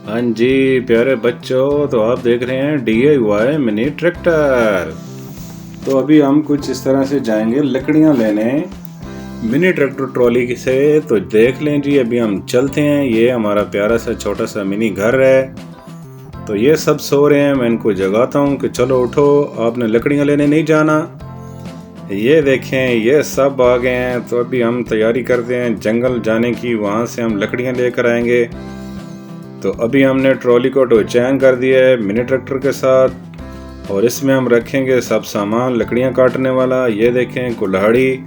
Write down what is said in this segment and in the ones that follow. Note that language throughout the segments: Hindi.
हाँ जी प्यारे बच्चों, तो आप देख रहे हैं DIY मिनी ट्रैक्टर। तो अभी हम कुछ इस तरह से जाएंगे लकड़ियाँ लेने मिनी ट्रैक्टर ट्रॉली से। तो देख लें जी, अभी हम चलते हैं। ये हमारा प्यारा सा छोटा सा मिनी घर है। तो ये सब सो रहे हैं, मैं इनको जगाता हूँ कि चलो उठो, आपने लकड़ियाँ लेने नहीं जाना। ये देखें, ये सब आ गए हैं। तो अभी हम तैयारी करते हैं जंगल जाने की, वहाँ से हम लकड़ियाँ लेकर आएंगे। तो अभी हमने ट्रॉली को टो चैन कर दिया है मिनी ट्रैक्टर के साथ, और इसमें हम रखेंगे सब सामान लकड़ियां काटने वाला। ये देखें, कुल्हाड़ी,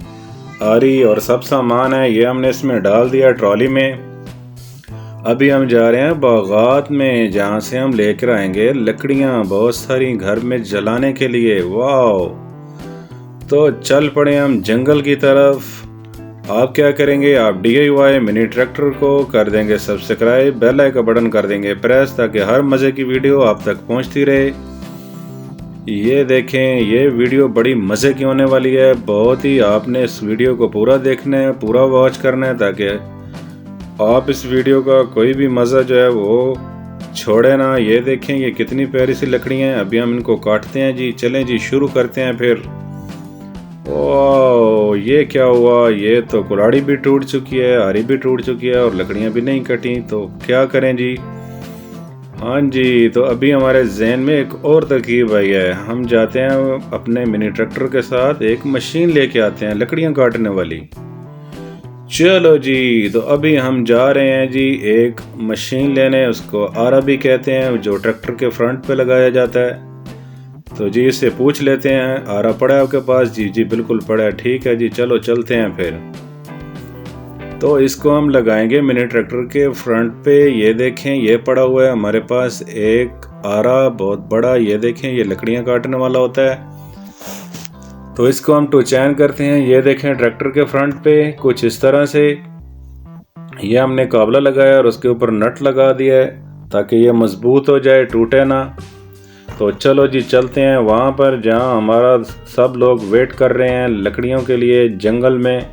आरी और सब सामान है, ये हमने इसमें डाल दिया ट्रॉली में। अभी हम जा रहे हैं बागात में, जहाँ से हम लेकर आएंगे लकड़ियां बहुत सारी घर में जलाने के लिए। वाह! तो चल पड़े हम जंगल की तरफ। आप क्या करेंगे, आप DIY मिनी ट्रैक्टर को कर देंगे सब्सक्राइब, बेल आइकन का बटन कर देंगे प्रेस, ताकि हर मज़े की वीडियो आप तक पहुंचती रहे। ये देखें, ये वीडियो बड़ी मज़े की होने वाली है। बहुत ही आपने इस वीडियो को पूरा देखना है, पूरा वॉच करना है, ताकि आप इस वीडियो का कोई भी मज़ा जो है वो छोड़े ना। ये देखें, ये कितनी प्यारी सी लकड़ियाँ हैं। अभी हम इनको काटते हैं जी। चलें जी, शुरू करते हैं फिर। ओह, ये क्या हुआ? ये तो कुल्हाड़ी भी टूट चुकी है, आरी भी टूट चुकी है, और लकड़ियां भी नहीं कटी। तो क्या करें जी? हाँ जी, तो अभी हमारे जहन में एक और तरकीब आई है। हम जाते हैं अपने मिनी ट्रैक्टर के साथ, एक मशीन लेके आते हैं लकड़ियां काटने वाली। चलो जी, तो अभी हम जा रहे हैं जी एक मशीन लेने। उसको आरा भी कहते हैं, जो ट्रैक्टर के फ्रंट पे लगाया जाता है। तो जी इससे पूछ लेते हैं, आरा पड़ा है आपके पास? जी जी बिल्कुल पड़ा है। ठीक है जी, चलो चलते हैं फिर। तो इसको हम लगाएंगे मिनी ट्रैक्टर के फ्रंट पे। ये देखें, ये पड़ा हुआ है हमारे पास एक आरा बहुत बड़ा। ये देखें, ये लकड़ियां काटने वाला होता है। तो इसको हम टू चैन करते हैं। ये देखें, ट्रैक्टर के फ्रंट पे कुछ इस तरह से ये हमने काबला लगाया और उसके ऊपर नट लगा दिया है, ताकि ये मजबूत हो जाए, टूटे ना। तो चलो जी चलते हैं वहाँ पर जहाँ हमारा सब लोग वेट कर रहे हैं लकड़ियों के लिए जंगल में।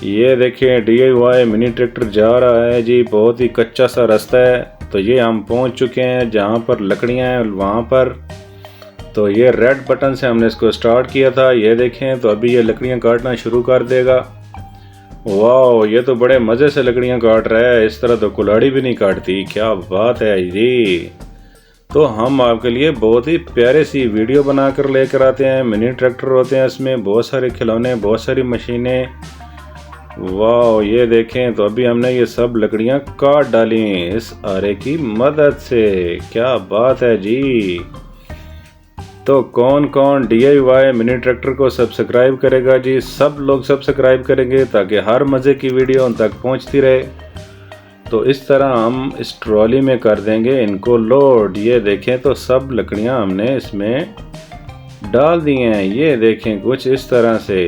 ये देखिए, DIY मिनी ट्रैक्टर जा रहा है जी। बहुत ही कच्चा सा रास्ता है। तो ये हम पहुँच चुके हैं जहाँ पर लकड़ियाँ हैं वहाँ पर। तो ये रेड बटन से हमने इसको स्टार्ट किया था। ये देखें, तो अभी ये लकड़ियाँ काटना शुरू कर देगा। वाह, ये तो बड़े मज़े से लकड़ियाँ काट रहा है। इस तरह तो कुल्हाड़ी भी नहीं काटती। क्या बात है जी! तो हम आपके लिए बहुत ही प्यारे सी वीडियो बनाकर लेकर आते हैं। मिनी ट्रैक्टर होते हैं, इसमें बहुत सारे खिलौने, बहुत सारी मशीनें। वाह, ये देखें, तो अभी हमने ये सब लकड़ियां काट डाली इस आरे की मदद से। क्या बात है जी! तो कौन कौन DIY मिनी ट्रैक्टर को सब्सक्राइब करेगा जी? सब लोग सब्सक्राइब करेंगे, ताकि हर मज़े की वीडियो उन तक पहुंचती रहे। तो इस तरह हम इस ट्रॉली में कर देंगे इनको लोड। ये देखें, तो सब लकड़ियां हमने इसमें डाल दी हैं। ये देखें, कुछ इस तरह से।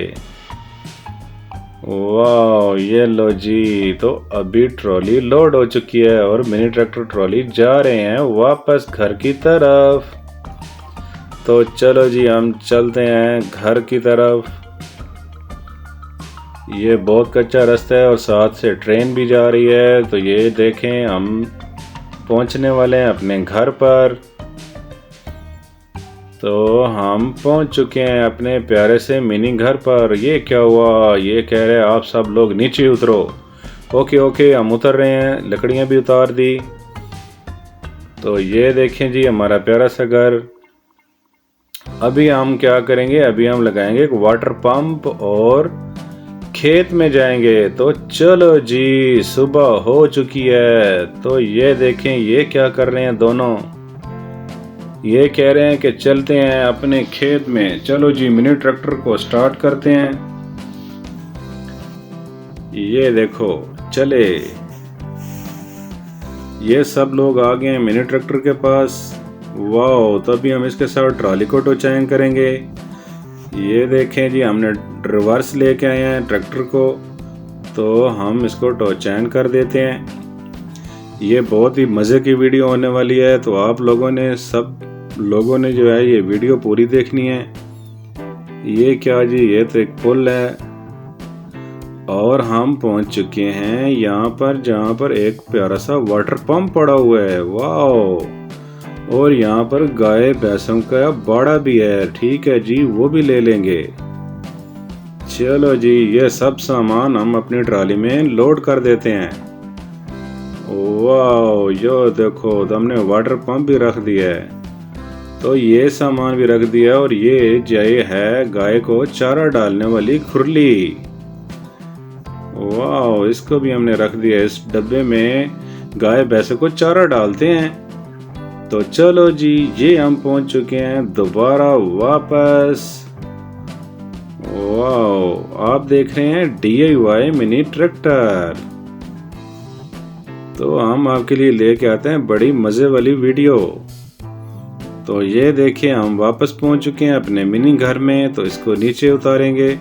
वाह, ये लो जी, तो अभी ट्रॉली लोड हो चुकी है और मिनी ट्रैक्टर ट्रॉली जा रहे हैं वापस घर की तरफ। तो चलो जी, हम चलते हैं घर की तरफ। ये बहुत कच्चा रास्ता है और साथ से ट्रेन भी जा रही है। तो ये देखें, हम पहुंचने वाले हैं अपने घर पर। तो हम पहुंच चुके हैं अपने प्यारे से मिनी घर पर। ये क्या हुआ? ये कह रहे हैं आप सब लोग नीचे उतरो। ओके ओके, हम उतर रहे हैं। लकड़ियां भी उतार दी। तो ये देखें जी, हमारा प्यारा सा घर। अभी हम क्या करेंगे, अभी हम लगाएंगे एक वाटर पंप और खेत में जाएंगे। तो चलो जी, सुबह हो चुकी है। तो ये देखें, ये क्या कर रहे हैं दोनों? ये कह रहे हैं कि चलते हैं अपने खेत में। चलो जी, मिनी ट्रैक्टर को स्टार्ट करते हैं। ये देखो, चले। ये सब लोग आ गए हैं मिनी ट्रैक्टर के पास। वाह, तभी हम इसके साथ ट्रॉली को टो चैन करेंगे। ये देखें जी, हमने रिवर्स लेके आए हैं ट्रैक्टर को। तो हम इसको टो चैन कर देते हैं। ये बहुत ही मज़े की वीडियो होने वाली है। तो आप लोगों ने, सब लोगों ने जो है, ये वीडियो पूरी देखनी है। ये क्या जी, ये तो एक पुल है और हम पहुंच चुके हैं यहाँ पर जहाँ पर एक प्यारा सा वाटर पंप पड़ा हुआ है। वाह! और यहाँ पर गाय भैंसों का बाड़ा भी है। ठीक है जी, वो भी ले लेंगे। चलो जी, ये सब सामान हम अपनी ट्राली में लोड कर देते हैं। वाह, यो देखो, तो हमने वाटर पंप भी रख दिया है, तो ये सामान भी रख दिया। और ये है गाय को चारा डालने वाली खुरली। वाह, इसको भी हमने रख दिया। इस डब्बे में गाय भैंसे को चारा डालते हैं। तो चलो जी, ये हम पहुंच चुके हैं दोबारा वापस। वाह, आप देख रहे हैं DIY मिनी ट्रैक्टर। तो हम आपके लिए लेके आते हैं बड़ी मजे वाली वीडियो। तो ये देखिए, हम वापस पहुंच चुके हैं अपने मिनी घर में। तो इसको नीचे उतारेंगे,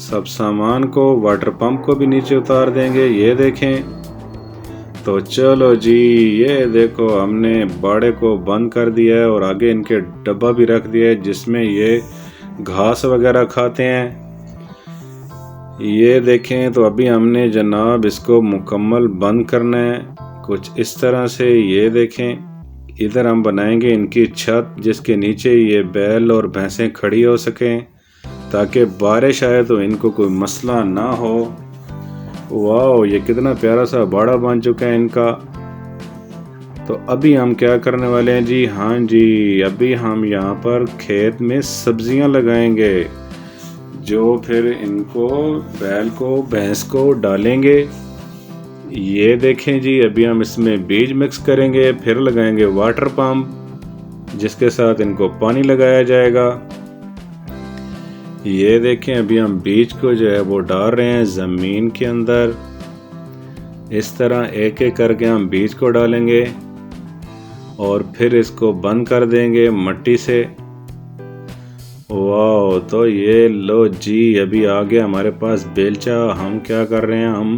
सब सामान को, वाटर पंप को भी नीचे उतार देंगे। ये देखें। तो चलो जी, ये देखो, हमने बाड़े को बंद कर दिया है और आगे इनके डब्बा भी रख दिया है जिसमें ये घास वगैरह खाते हैं। ये देखें। तो अभी हमने जनाब इसको मुकम्मल बंद करना है कुछ इस तरह से। ये देखें, इधर हम बनाएंगे इनकी छत जिसके नीचे ये बैल और भैंसें खड़ी हो सकें ताकि बारिश आए तो इनको कोई मसला ना हो। वाह, ये कितना प्यारा सा बाड़ा बन चुका है इनका। तो अभी हम क्या करने वाले हैं जी? हाँ जी, अभी हम यहाँ पर खेत में सब्जियां लगाएंगे जो फिर इनको, बैल को, भैंस को डालेंगे। ये देखें जी, अभी हम इसमें बीज मिक्स करेंगे, फिर लगाएंगे वाटर पंप जिसके साथ इनको पानी लगाया जाएगा। ये देखें, अभी हम बीज को जो है वो डाल रहे हैं ज़मीन के अंदर। इस तरह एक एक करके हम बीज को डालेंगे और फिर इसको बंद कर देंगे मट्टी से। वाह, तो ये लो जी, अभी आ गया हमारे पास बेलचा। हम क्या कर रहे हैं, हम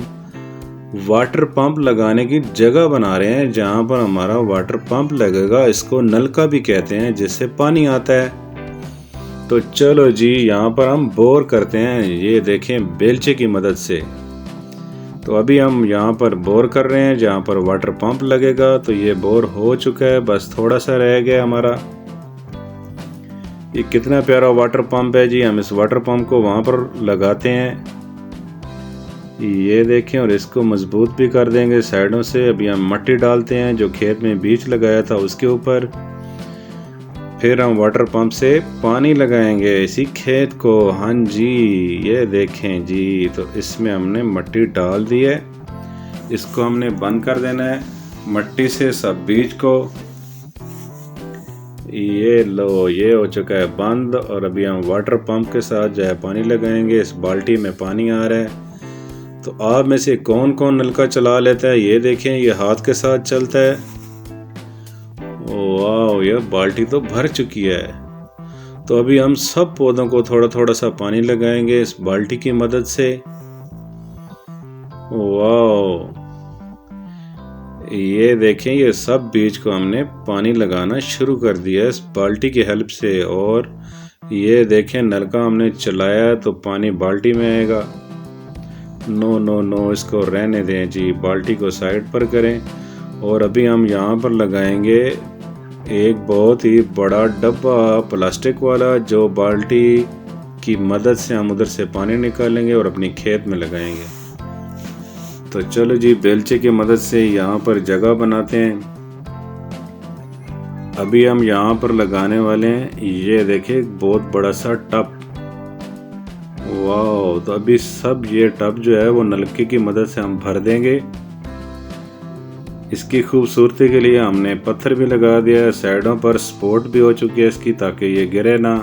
वाटर पंप लगाने की जगह बना रहे हैं जहाँ पर हमारा वाटर पंप लगेगा। इसको नलका भी कहते हैं जिससे पानी आता है। तो चलो जी, यहाँ पर हम बोर करते हैं। ये देखें, बेलचे की मदद से। तो अभी हम यहाँ पर बोर कर रहे हैं जहाँ पर वाटर पंप लगेगा। तो ये बोर हो चुका है, बस थोड़ा सा रह गया हमारा। ये कितना प्यारा वाटर पंप है जी। हम इस वाटर पंप को वहाँ पर लगाते हैं। ये देखें, और इसको मजबूत भी कर देंगे साइडों से। अभी हम मट्टी डालते हैं जो खेत में बीज लगाया था उसके ऊपर। फिर हम वाटर पंप से पानी लगाएंगे इसी खेत को। हाँ जी, ये देखें जी, तो इसमें हमने मट्टी डाल दी है। इसको हमने बंद कर देना है मट्टी से सब बीज को। ये लो, ये हो चुका है बंद। और अभी हम वाटर पंप के साथ जो है पानी लगाएंगे। इस बाल्टी में पानी आ रहा है। तो आप में से कौन कौन नलका चला लेता है? ये देखें, ये हाथ के साथ चलता है। वाह, ये बाल्टी तो भर चुकी है। तो अभी हम सब पौधों को थोड़ा थोड़ा सा पानी लगाएंगे इस बाल्टी की मदद से। वाह, ये देखें, ये सब बीज को हमने पानी लगाना शुरू कर दिया इस बाल्टी की हेल्प से। और ये देखें, नलका हमने चलाया तो पानी बाल्टी में आएगा। नो नो नो, इसको रहने दें जी, बाल्टी को साइड पर करें। और अभी हम यहाँ पर लगाएंगे एक बहुत ही बड़ा डब्बा प्लास्टिक वाला, जो बाल्टी की मदद से हम उधर से पानी निकालेंगे और अपनी खेत में लगाएंगे। तो चलो जी, बेलचे की मदद से यहाँ पर जगह बनाते हैं। अभी हम यहाँ पर लगाने वाले हैं, ये देखिए, बहुत बड़ा सा टब। वाह, तो अभी सब ये टब जो है वो नलके की मदद से हम भर देंगे। इसकी खूबसूरती के लिए हमने पत्थर भी लगा दिया है, साइडों पर सपोर्ट भी हो चुकी है इसकी ताकि ये गिरे ना।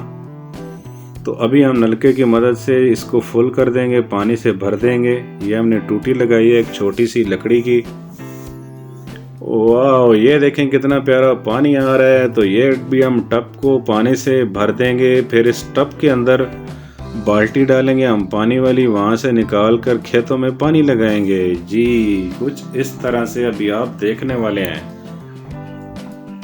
तो अभी हम नलके की मदद से इसको फुल कर देंगे, पानी से भर देंगे। ये हमने टूटी लगाई है एक छोटी सी लकड़ी की। वाह, ये देखें कितना प्यारा पानी आ रहा है। तो ये भी हम टब को पानी से भर देंगे। फिर इस टब के अंदर बाल्टी डालेंगे हम पानी वाली, वहाँ से निकाल कर खेतों में पानी लगाएंगे जी। कुछ इस तरह से अभी आप देखने वाले हैं।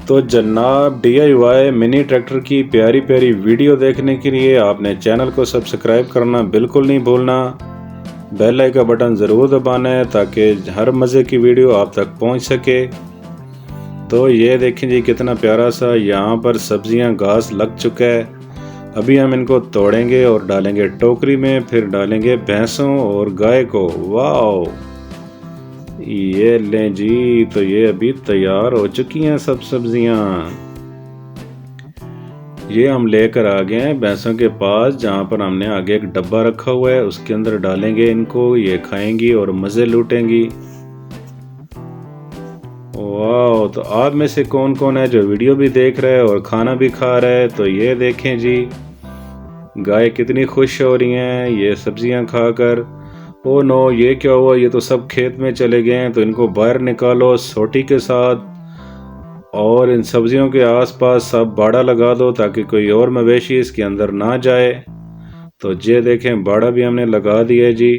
तो जनाब, DIY मिनी ट्रैक्टर की प्यारी प्यारी वीडियो देखने के लिए आपने चैनल को सब्सक्राइब करना बिल्कुल नहीं भूलना। बेल आइकन का बटन ज़रूर दबाना है ताकि हर मज़े की वीडियो आप तक पहुंच सके। तो ये देखें जी कितना प्यारा सा यहाँ पर सब्जियां घास लग चुका है। अभी हम इनको तोड़ेंगे और डालेंगे टोकरी में, फिर डालेंगे भैंसों और गाय को। वाह, ये लें जी, तो ये अभी तैयार हो चुकी हैं सब सब्जियां। ये हम लेकर आ गए हैं भैंसों के पास, जहाँ पर हमने आगे एक डब्बा रखा हुआ है, उसके अंदर डालेंगे इनको। ये खाएंगी और मज़े लूटेंगी। वाह, तो आप में से कौन कौन है जो वीडियो भी देख रहा है और खाना भी खा रहा है? तो ये देखें जी, गाय कितनी खुश हो रही हैं ये सब्जियां खाकर। ओ नो, ये क्या हुआ? ये तो सब खेत में चले गए हैं। तो इनको बाहर निकालो सोटी के साथ और इन सब्जियों के आसपास सब बाड़ा लगा दो ताकि कोई और मवेशी इसके अंदर ना जाए। तो ये देखें, बाड़ा भी हमने लगा दिया जी।